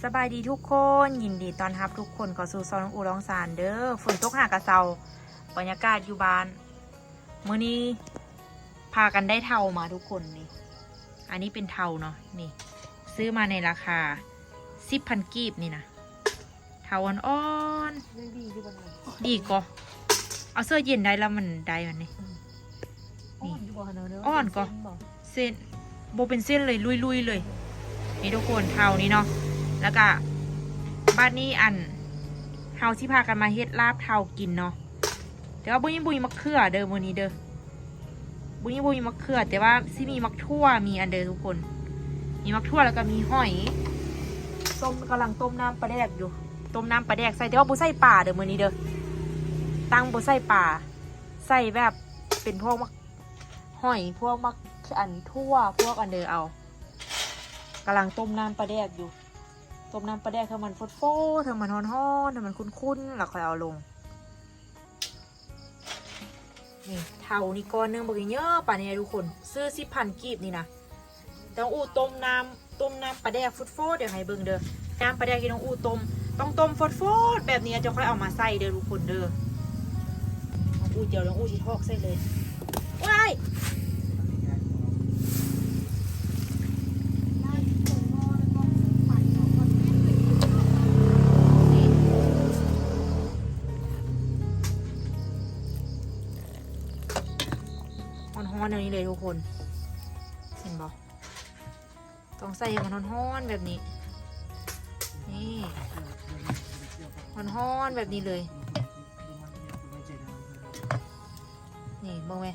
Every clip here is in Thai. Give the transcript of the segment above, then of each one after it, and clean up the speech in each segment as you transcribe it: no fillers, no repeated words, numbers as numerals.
สบายดีทุกคนยินดีต้อนรับทุกคนเข้าสู่ซอยน้องอูร้องสารเด้อฝนตกหากระเซาบรรยากาศอยู่บ้านมื้อนี้พากันได้เทามาทุกคนนี่อันนี้เป็นเทาเนาะนี่ซื้อมาในราคา10,000 กีบนี่นะเทาอ่อนๆดีก็เอาเสื้อเย็นได้แล้วมันได้มันนี่อ่อนก็เส้นโบเป็นเส้นเลยลุยๆเลยนี่ทุกคนเทานี้เนาะแล้วก็บ้านนี้อันเฮาที่พากันมาเฮ็ดลาบเทากินเนาะแต่ว่าบุยมะเขือเด้อมื้อนี้เด้อบุยมะเขือแต่ว่าสิมีมักทั่วมีอันเด้อทุกคนมีมักทั่วแล้วก็มีหอยต้มกำลังต้มน้ำปลาแดกอยู่ต้มน้ำปลาแดกใส่แต่ว่าบุใส่ป่าเด้อมื้อนี้เด้อตั้งบุใส่ป่าใส่แบบเป็นพวกมักหอยพวกมักอันทั่วพวกอันเด้อเอากำลังต้มน้ำปลาแดกอยู่ต้มน้ำปลาแดกเท่ามันโฟดเท่ามันฮ้อนๆเท่ามันคุ้นๆแล้วค่อยเอาลงนี่เท่านี่ก้อนนึงบอกเยอะป่ะเนี่ยทุกคนซื้อ10,000 กีบนี่นะต้องอู้ต้มน้ำปลาแดกโฟดเดี๋ยวให้เบิ่งเด้อน้ำปลาแดกที่น้องอู้ต้มต้องต้มโฟดแบบนี้จะค่อยเอามาใส่เด้อทุกคนเด้อน้องอู้เดี๋ยวน้องอู้สิทอกใส่เลยว้ายฮ้อนๆอย่างนี้เลยทุกคนเห็นบอกต้องใส่ให้มันฮ้อนๆแบบนี้นี่ฮ้อนๆแบบนี้เลยนี่มองไหม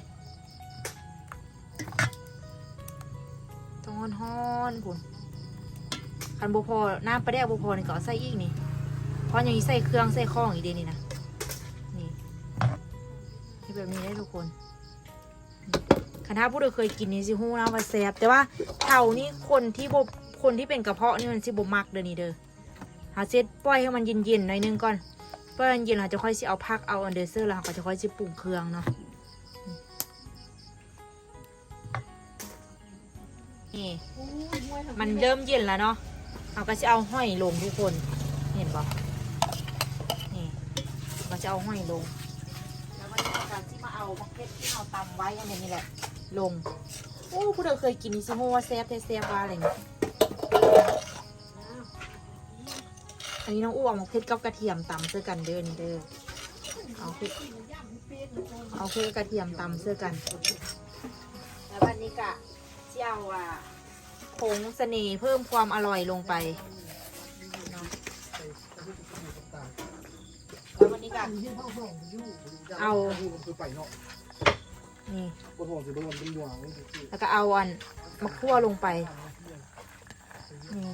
ต้องฮ้อนๆคุณคันบุพอน้ำปลาแดกบุพอนี่ก็ใส่อีกนี่เพราะอย่างนี้ใส่เครื่องใส่ข้องอีกเดนี่นะนี่แบบนี้ได้ทุกคนคันถ้าผู้ใดเคยกินนี่สิฮู้นะว่าแซ่บแต่ว่าเท่านี้คนที่เป็นกระเพาะนี่มันสิบ่มักเด้อนี่เด้อหาเสร็จปล่อยให้มันเย็นๆหน่อยนึงก่อนปล่อยเย็นๆเราจะค่อยสิเอาผักเอาอันเดอร์เซอร์แล้วเราก็จะค่อยสิปรุงเครื่องเนาะนี่มันเริ่มเย็นแล้วเนาะเราก็จะเอาห้อยลงทุกคนเห็นบ่นี่เราจะเอาห้อยลงแล้วมันจะการที่มาเอามะเขือที่เราตำไว้อันนี้แหละลงโอ้ผู้ใดเคยกินนี่สิโฮว่าแซ่บแซ่บว่าอะไรเนี่ยอันนี้น้องอ้วงมะเขือกับกระเทียมตำเสื้อกันเดินเด้อเอาเขือกระเทียมตำเสื้อกันแล้ววันนี้กะเจ้าผงเสน่ห์เพิ่มความอร่อยลงไปแล้ววันนี้กะเอานี่แล้วก็เอาอันมะขั่วลงไปนี่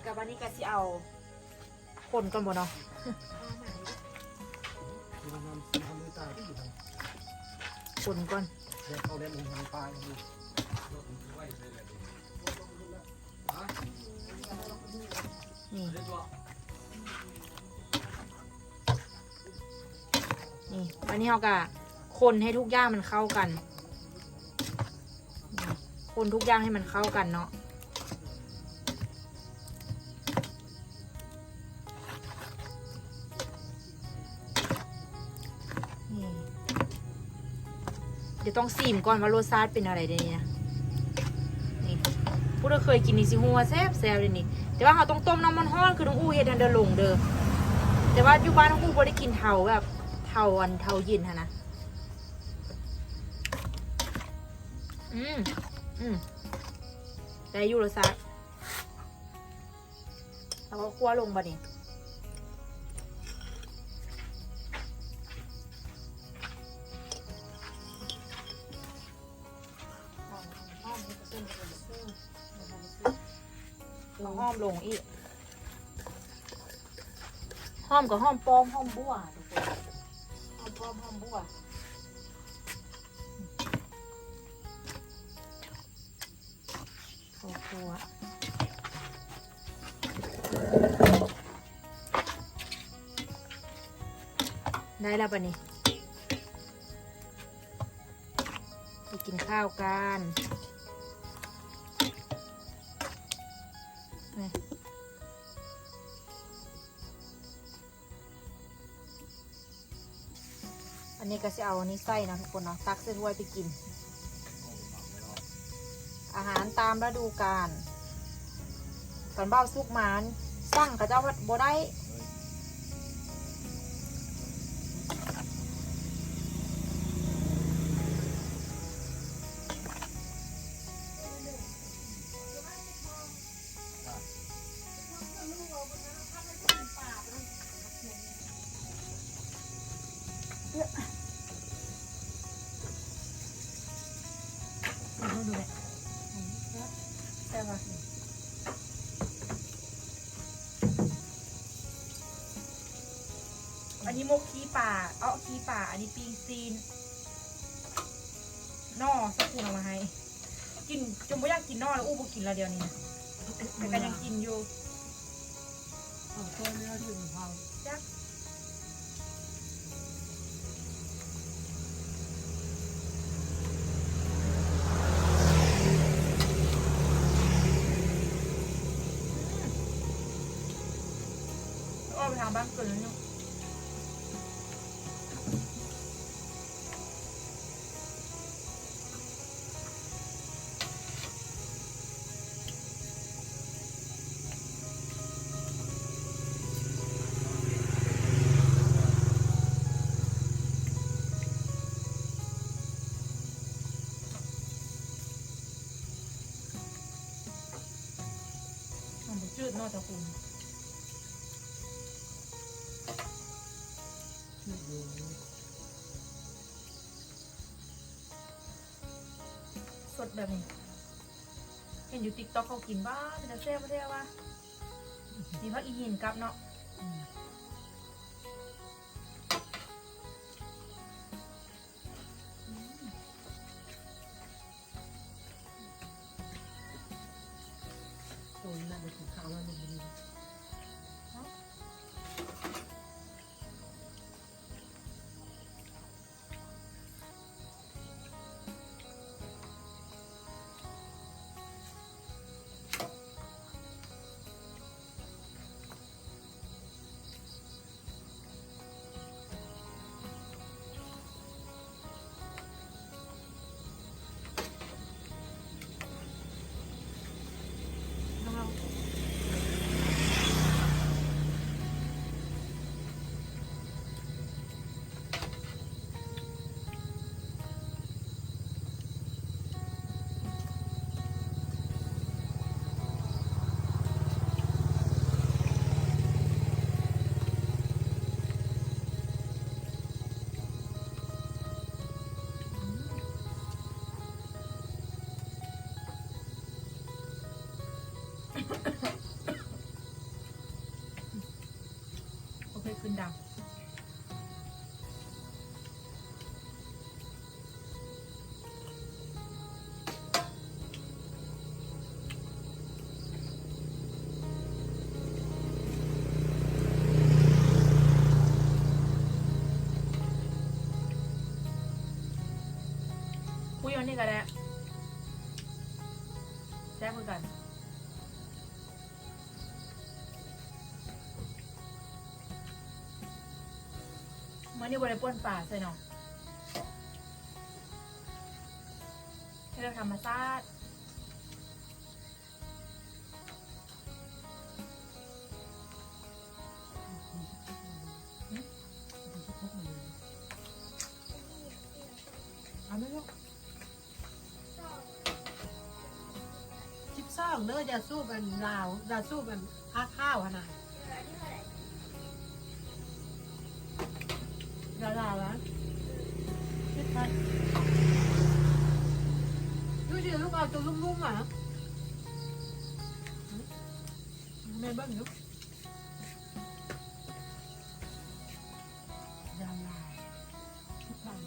กับวันนี้ก็จะเอาคนก่อนบ่เนาะคนก่อนนี่วันนี้เราก็คนให้ทุกอย่างมันเข้ากันคนทุกอย่างให้มันเข้ากันเนาะเดี๋ยวต้องซีมก่อนว่ารสชาติเป็นอะไรเดี๋ยวนี้นะนี่ผู้ที่เคยกินนี่สิหัวแซ่บเดี๋ยวนี้แต่ว่าเราต้องต้มน้ำมันฮ้อนคือน้องอู้เฮ็ดทันเดินลงเด้อแต่ว่าอยู่บ้านน้องอู้บ่ได้กินเทาแบบเทาเย็นฮะนะได้อยู่รสชาติแล้วก็คั่วลงบ่นี่ห้อมลงอีกห้อมกับห้อมปอมห้อมบัวห้อมปอมห้อมบัวโอ้โหได้แล้วปะนี่ ไปกินข้าวกันนี่อันนี้ก็จะเอาอันนี้ใส่นะทุกคนเนาะตักเส้นถ้วยไปกินอาหารตามฤดูกาลกันเบ้าซุกหมานสั่งกับเจ้าพัดบ่ได้ดูเลยใช่ป่ะอันนี้มกขี้ป่าขี้ป่าอันนี้ปีงซีนนอสักคูณเอามาให้กินจนไม่อยากกินนอแล้วอู้บ่กินแล้วเดียวนี้แต่ก็ยังกินอยู่ตัวเนื้อถึงเขาจักไปทางบ้านเกิดแล้วเนี่ยมันจืดนอกจากคุณสดแบบนี้เห็นอยู่ติ๊กต็อกเขากินบ้านเป็นแซ่บไม่ได้ว่ามีพักอีหินกับเนาะตัวน่าจะถึงข้าวแล้วมันนี่โอเคขึ้นดังคุยวันนี้กันแล้วแซ่บเหมือนกันมันนี่บริป้วนป่าใช่เนาะให้เราทำมาซาดเอาไหมลูก12เนื้อจะสู้เป็นลาวจะสู้เป็นข้าวขนาดลาวนะคิดไปดูสิลูกเอาตัวลุ่มๆอ่ะแม่เบิ้งลูกยาวทุกวัน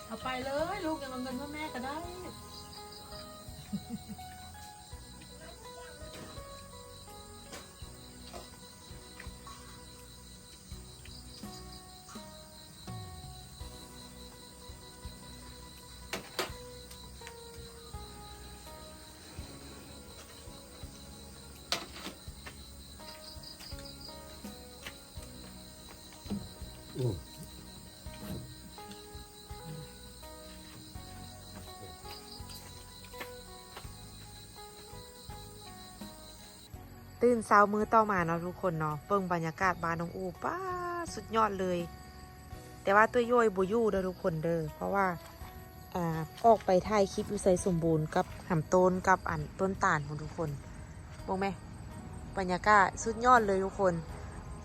เอาไปเลยลูกยังเอาเงินพ่อแม่ก็ได้ ตื่นเช้ามื้อต่อมาเนาะทุกคนเนาะเบิ่งบรรยากาศบ้านน้องอูป้าสุดยอดเลย แต่ว่าตัวย่อยบ่อยู่เด้อทุกคนเด้อเพราะว่าออกไปถ่ายคลิปอยู่ไสสมบูรณ์กับหำต้นกับอันต้นตาลของทุกคนมองไหมบรรยากาศสุดยอดเลยทุกคน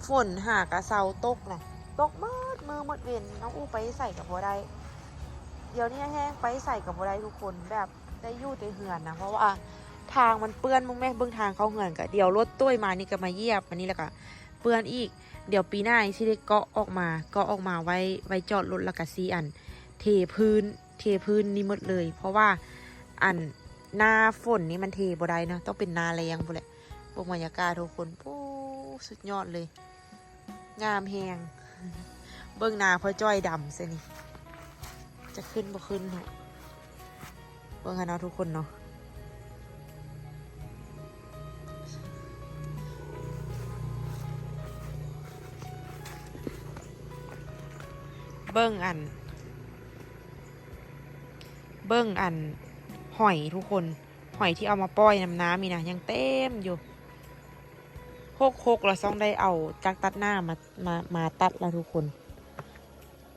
ฝนหากระเซาตกนะตกมืดมือหมดเวียนน้องอูไปใส่กับบ่ได้เดี๋ยวนี้แห้งไปใส่กับบ่ได้ทุกคนแบบได้อยู่แต่เหือนนะเพราะว่าทางมันเปื้อนมองไหมเบื้องทางเขาเหือนกะเดี๋ยวรถตุ้ยมานี่ก็มาเยียบอันนี้แล้วก็เปื้อนอีกเดี๋ยวปีหน้าที่ได้เกาะออกมาไว้จอดรถแล้วก็ซีอันเทพื้นนี่หมดเลยเพราะว่าอันหน้าฝนนี่มันเทบ่ได้นะต้องเป็นหน้าแรงบ่แหละพวกบรรยากาศทุกคนโอ้สุดยอดเลยงามแหงเบื้องหน้าพอจ้อยดำซะนี่จะขึ้นบ่ขึ้นเนาะเบื้องหน้าทุกคนเนาะเบิ้งอันหอยทุกคนหอยที่เอามาปล่อยน้ำมีนะยังเต็มอยู่หกเราต้องได้เอาจักตัดหน้ามาตัดแล้วทุกคน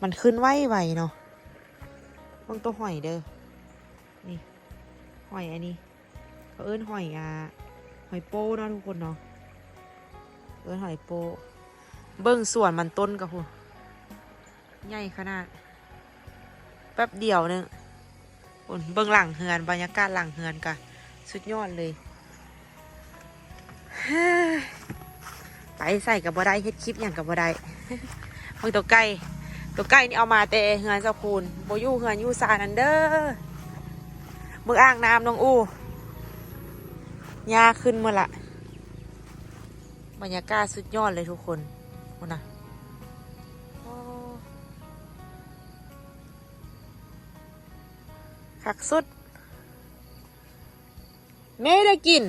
มันขึ้นไวเนาะเบิ่งตัวหอยเด้อนี่หอยอันนี้เขาเอิ้นหอยโป้เนาะทุกคนเนาะเอิ้นหอยโป้เบิ้งส่วนมันต้นกับพวกใหญ่ขนาดแป๊บเดียวนึงเบื้องหลังเฮือนบรรยากาศหลังเฮือนกะสุดยอดเลยไปใส่กับบ่ได้เฮ็ดคลิปอย่างกับบ่ได้เบิ่งตัวไก่นี่เอามาแต่เฮือนเจ้าคูณบ่อยู่เฮือนอยู่ซานันเด้อเบิ่งอ่างน้ำน้องอู้หญ้าขึ้นเมื่อละบรรยากาศสุดยอดเลยทุกคนนะคักสุดไม่ได้กิน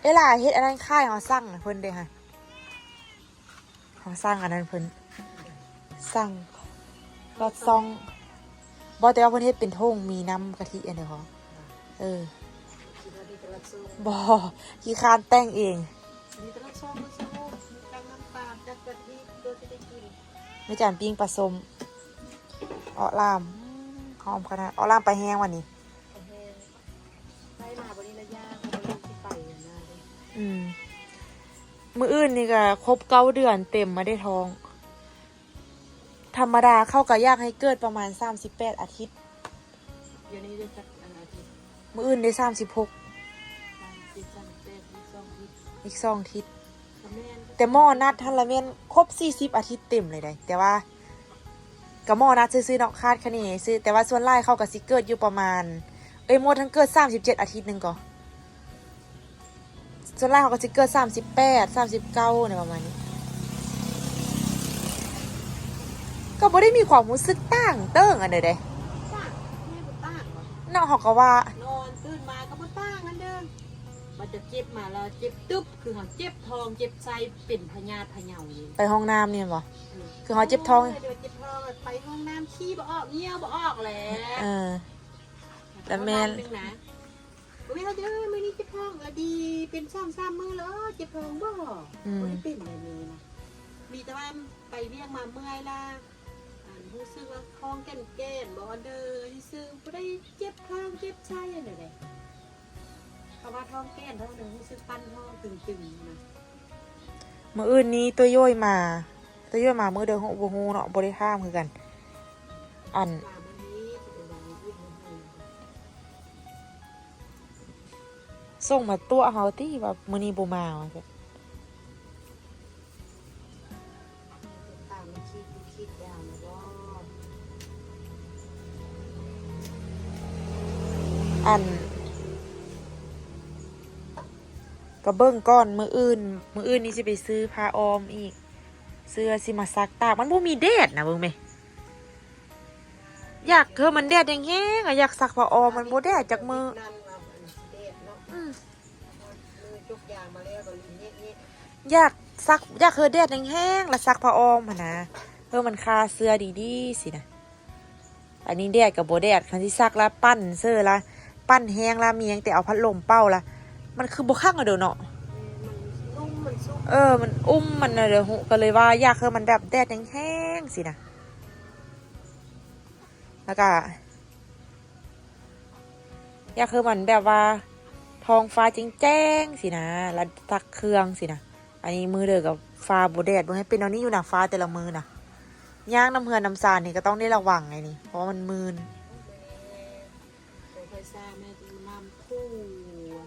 เวลาเฮ็ดอันนั้นค่ายเขาสั่งเพิ่นเด้ค่ะเขาสั่งอันนั้นเพิ่นสั่งรสซองบ่แต่ว่าเพิ่นเฮ็ดเป็นทงมีน้ำกะทิอันเดียวเขาบ่ขี้คร้านแต่งเองไม่จานปิ้งปลาส้มอ้อลามหอมขนาดอ้อลามไปแห้งวันนี้มื้ออื่นนี่ก็ครบ9 เดือนเต็มมาได้ท้องธรรมดาเข้ากับยากให้เกิดประมาณ38 อาทิตย์เดี๋ยวนี้ได้สักอาทิตย์มื้ออื่นได้36อีก2 อาทิตย์แต่หม้อนัดทันละเมนครบ40 อาทิตย์เต็มเลยได้แต่ว่ากับหม้อนัดซื้อๆเนาะคาดคะเนซื้อแต่ว่าส่วนไล่เข้ากับซิเกิดอยู่ประมาณหมดทั้งเกิด37 อาทิตย์นึงก่อนส่วนไล่เขาก็ซิเกิด38 39เนี่ยประมาณนี้ก็บ่ได้มีความรู้สึกต่างเติ้งอันใดๆเนาะเขาก็ว่านอนตื่นมาก็บ่ต่างกันเด้อมันจะเจ็บมาแล้วเจ็บตึ๊บคือเขาเจ็บท้องเจ็บไส้เป็นพยาธิพะเยานี่ไปห้องน้ำนี่บ่คือเขาเจ็บท้องเดี๋ยวเจ็บท้องไปห้องน้ำขี้บ่ออกเงี้ยวบ่ออกแหละแล้วแม่นอุ้ยเราเด้อมื้อนี้เจ็บท้องละดีเป็น2-3 มื้อแล้วเจ็บท้องบ่ได้เป็นอะไรเลยนะมีแต่ว่าไปเรียกมาเมื่อยล่ะรู้สึกว่าท้องแก่นๆบ่เด้อซื่อบ่ได้เจ็บท้องเจ็บไส้อันใดเพราะว่าท้องแก่นท้องนึงรู้สึกปั้นท้องตึงๆนะมื้ออื่นนี้ตัวย่อยมามื้อเดียวบ่ฮู้เนาะบ่ได้ถามคือกันอันส่งมาตัวเฮาติว่ามื้อนี้บ่มาว่าซั่นอันก็เบิ่งก่อนมื้ออื่นนี่สิไปซื้อผ้าออมอีกเสื้อสิมาซักตากมันบ่มีแดดนะเบิ่งแม่อยากมันแดดแห้งๆอยากซักผ้าออมมันบ่แดดจากมือ จุกยางมาแล้วก็ลิ้นเงี้ย อยากซักอยากเคยแดดแห้งๆแล้วซักผ้าอ้อมหั่นนะเพื่อมันคาเสื้อดีๆสินะอันนี้แดดกับโบแดดคันที่ซักละปั้นเสื้อละปั้นแห้งละมียังแต่เอาพัดลมเป้าละมันคือบ่ข้างอะเด้อเนาะ มันนุ่มมันซุก มันอุ้มมันน่ะเด้อก็เลยว่าอยากให้มันแบบแดดแห้งๆสินะแล้วก็อยากให้มันแบบว่าท้องฟ้าแจ้งๆสินะแล้วตักเครื่องสินะอันนี้มือเด้อกับฟ้าบ่แดดบ่ให้เป็นเอานี้อยู่นะฟ้าแต่ละมือนะย่างน้ำเหือนน้ำซานนี่ก็ต้องได้ระวังไงนี่เพราะมันมืน ตัวไฟซ่าแม่ที่น้ำพุ่ง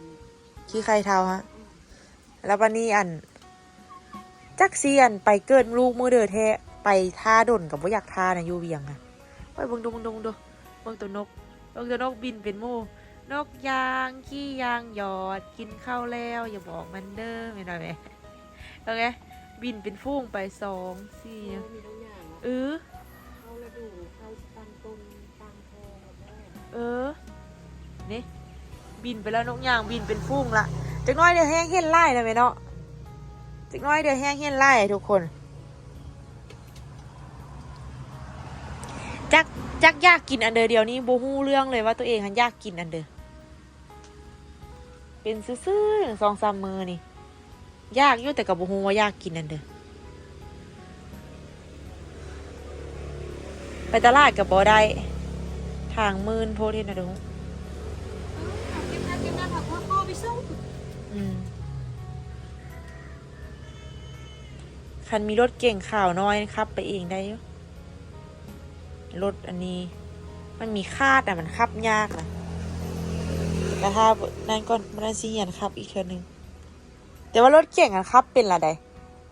ขี้ใครเท้าฮะแล้ววันนี้จักเซียนไปเกิดลูกมือเด้อแท้ไปท่าดนกับว่าอยากท่านะอยู่เวียงอะไปเบิ่งดูเบิ่งตัวนกบินเป็นหมู่นกยางขี้ยางหยอดกินข้าวแล้วอย่าบอกมันเด้อไม่ได้ไหมโอเคบินเป็นฟูงไป2 4 มีทุกอย่าง เข้าระดูเข้าตังตรงตังทองแม่ นี่บินไปแล้วนกยางบินเป็นฟูงละจักน้อยเดี๋ยวแห้งเห็นไล่นะแม่เนาะจักน้อยเดี๋ยวแห้งเห็นไล่ทุกคนจักอยากกินอันเดียวนี้โบฮู้เรื่องเลยว่าตัวเองอยากกินอันเดอเป็นซื่อๆ2-3 มื้อนี่ยากอยู่แต่กับโบฮู้ว่าอยากกินอันเดอไปตลาดกับบ่ได้ทางมืนโพเทนนะดูเก็บน้ำผักพ่อไปส่ง คันมีรถเก่งข่าวน้อยครับไปเองได้อยู่รถอันนี้มันมีคาดมันขับยากนะแต่ถ้านั่นก่อนมันสิเหียนขับอีกเทื่อนึงแต่ว่ารถเก่งขับเป็นละใด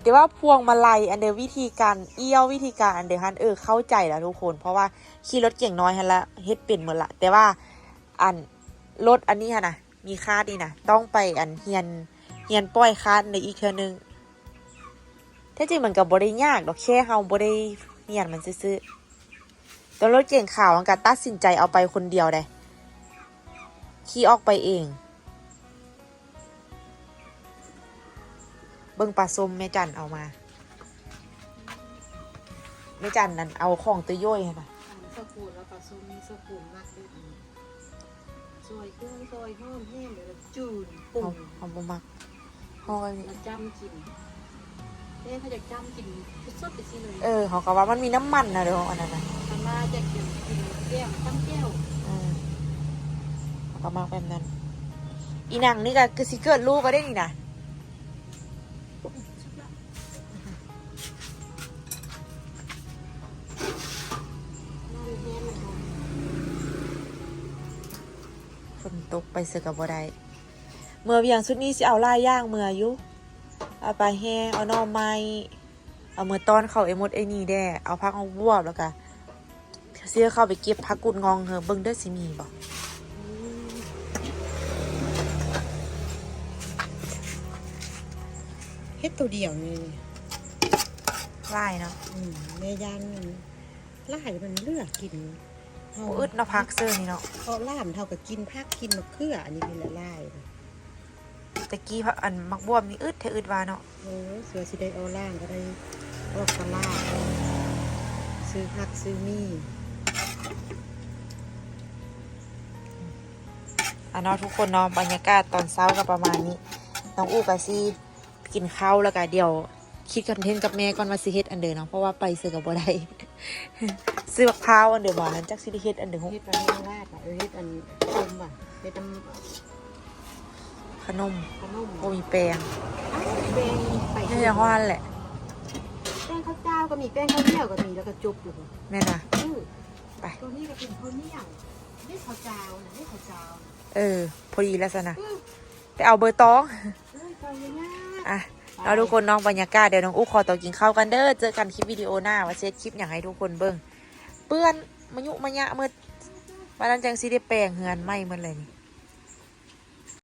แต่ว่าพวงมาลัยอันเดียววิธีการเอี้ยววิธีการอันเดียวฮันเข้าใจแล้วทุกคนเพราะว่าขี่รถเก่งน้อยฮันละเฮ็ดเป็นหมดละแต่ว่ารถอันนี้ฮะนะมีคาดนี่นะต้องไปเฮียนปล่อยคาดในอีกเทื่อนึงแท้จริงมันก็บ่ได้ยากดอกแค่เฮาบ่ได้เฮียนมันซื่อๆตัวรถเก่งข่าวมันก็ตัดสินใจเอาไปคนเดียวได้ขี่ออกไปเองเบิ่งปลาส้มแม่จันเอามาแม่จันนั่นเอาของตัวย่อยให้ป่ะ สกูลแล้วก็ซุมีสกูลมากด้วยซอยเครื่องซอยห้อมแห้งเดี๋ยวจูนปุ่ง เอาบ่มักห้องอันนี้ มาจำกินแม่เขาจะจำกินสดๆไปสิเลย เขาก็ว่ามันมีน้ำมันนะเด้ออันนั้นน่ะ ทำมาจะกินแก้วตั้งแก้ว เขาก็มักแบบนั้นอีหนังนี่ก็คือสิเกิดลูกก็ได้นี่นะฝนตกไปเสือกับบ่ได้เมื่อเวียงชุดนี้สิเอาลายย่างเมื่ออยู่เอาไปแห้งเอาหน่อไม้เอามือต้อนเข้ามดนี่แด่เอาพักเอาบวบแล้วก็เสื้อเข้าไปเก็บพักกุดงองเบิ่งเด้อสิมีบ่ เฮ็ดตัวเดียวนี่ ลายเนาะ แม่ย่างล่ายมันเลือกกิน อึดเนาะพักเสื้อนี่เนาะ เขาล่ามเท่ากับกินผักกินมะเขืออันนี้เป็นละลาย ตะกี้มักบวบนี่อึดแท้อึดว่าเนาะ เสือสิได้เอาล่างก็ได้ออกตลาดซื้อผักซื้อมี เนาะทุกคนเนาะบรรยากาศตอนเช้าก็ประมาณนี้น้องอู้กับซีกินข้าวแล้วก็เดี๋ยวคิดคอนเทนต์กับแม่ก่อนว่าสิเฮ็ดอันเดิมเนาะเพราะว่าไปซื้อกับบ่ได้ ซื้อบักพร้าวอันเดิมบ่นั้นจักสิได้เฮ็ดอันเดิม เฮ็ดอันนี้ลาดเฮ็ดอันต้มว่ะเฮ็ดขนม ขนม บ่มีแป้ง แป้งไป นี่อย่างว่านั่นแหละ แป้งข้าวเจ้าก็มีแป้งข้าวเหนียวก็มีแล้วก็จุบอยู่ แม่น่ะไป ตัวนี้ก็เป็นข้าวเหนียวนี่ข้าวเจ้านะนี่ข้าวเจ้า พอดีแล้วซะนะไปเอาเบอร์ตอง ข้าวง่าย อ่ะเราทุกคนน้องบรรยากาศเดี๋ยวน้องอู้ขอตัวกินข้าวกันเด้อเจอกันคลิปวิดีโอหน้าว่าเซตคลิปอย่างให้ทุกคนเบิ่งเปื้อนมะยุมะยะมืดวันนั้นจังสิได้แปลงเฮือนไหม้หมดเลยนี่